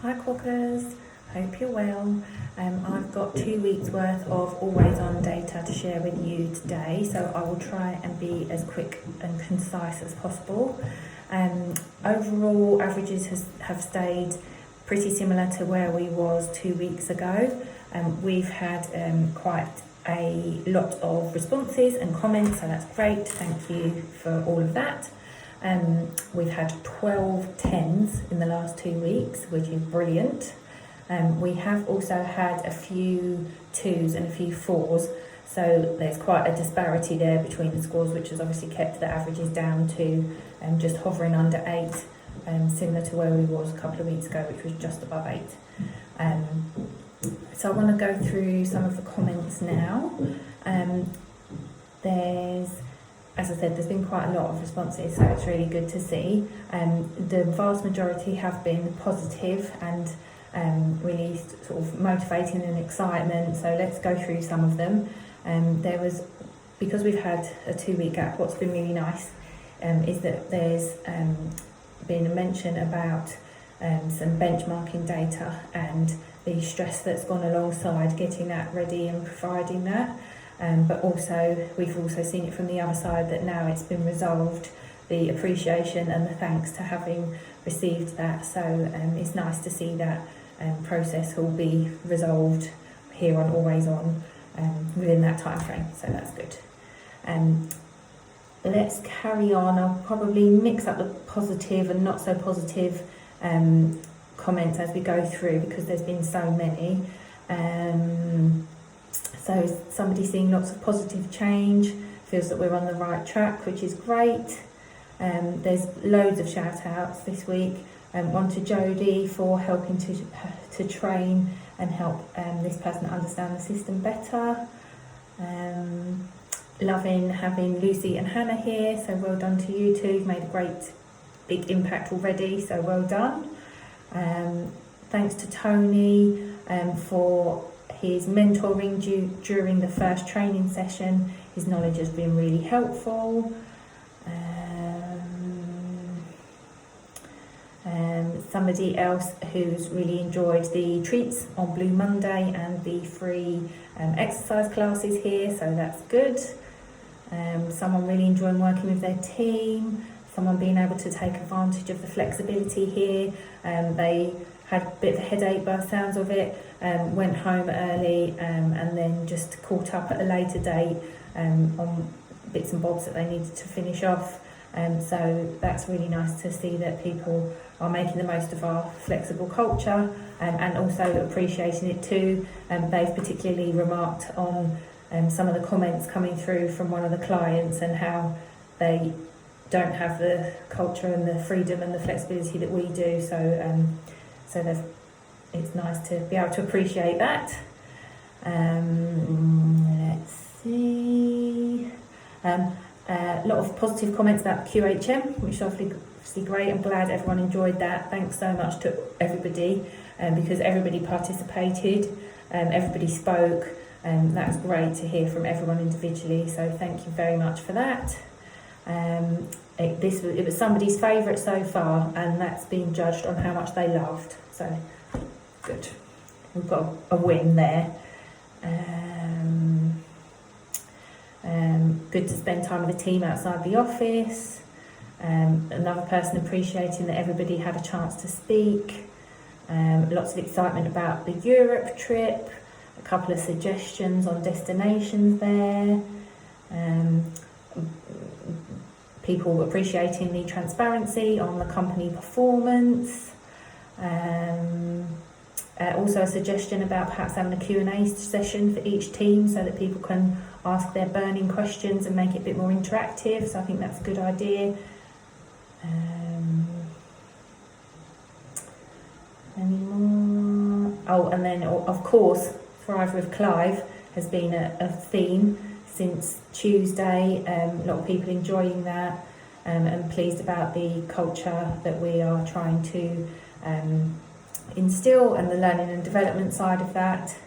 Hi Quokkas, hope you're well. I've got 2 weeks worth of always on data to share with you today, so I will try and be as quick and concise as possible. Overall averages have stayed pretty similar to where we was 2 weeks ago. We've had quite a lot of responses and comments, so that's great, thank you for all of that. We've had 12 tens in the last 2 weeks, which is brilliant. We have also had a few 2s and a few 4s, so there's quite a disparity there between the scores, which has obviously kept the averages down to just hovering under 8, similar to where we was a couple of weeks ago, which was just above 8. So I want to go through some of the comments now. As I said, there's been quite a lot of responses, so it's really good to see. The vast majority have been positive and really sort of motivating and excitement, so let's go through some of them. Because we've had a 2-week gap, what's been really nice is that there's been a mention about some benchmarking data and the stress that's gone alongside getting that ready and providing that. But also, we've also seen it from the other side that now it's been resolved, the appreciation and the thanks to having received that. So it's nice to see that process will be resolved here on Always On within that time frame. So that's good. Let's carry on. I'll probably mix up the positive and not so positive comments as we go through because there's been so many. So somebody seeing lots of positive change, feels that we're on the right track, which is great. There's loads of shout outs this week. One to Jodie for helping to train and help this person understand the system better. Loving having Lucy and Hannah here, so well done to you two. You've made a great big impact already, so well done. Thanks to Tony for his mentoring during the first training session. His knowledge has been really helpful. Somebody else who's really enjoyed the treats on Blue Monday and the free exercise classes here, so that's good. Someone really enjoying working with their team, someone being able to take advantage of the flexibility here. They had a bit of a headache by the sounds of it, went home early and then just caught up at a later date on bits and bobs that they needed to finish off. So that's really nice to see that people are making the most of our flexible culture and also appreciating it too. They've particularly remarked on some of the comments coming through from one of the clients and how they don't have the culture and the freedom and the flexibility that we do. So it's nice to be able to appreciate that. Let's see. A lot of positive comments about QHM, which is obviously great. I'm glad everyone enjoyed that. Thanks so much to everybody because everybody participated, everybody spoke. That was great to hear from everyone individually, so thank you very much for that. It was somebody's favourite so far, and that's been judged on how much they loved, so good. We've got a win there. Good to spend time with the team outside the office. Another person appreciating that everybody had a chance to speak. Lots of excitement about the Europe trip. A couple of suggestions on destinations there. People appreciating the transparency on the company performance. Also a suggestion about perhaps having a Q&A session for each team so that people can ask their burning questions and make it a bit more interactive. So I think that's a good idea. Any more? Oh, and then of course, Thrive with Clive has been a theme since Tuesday. A lot of people enjoying that and pleased about the culture that we are trying to instill and the learning and development side of that.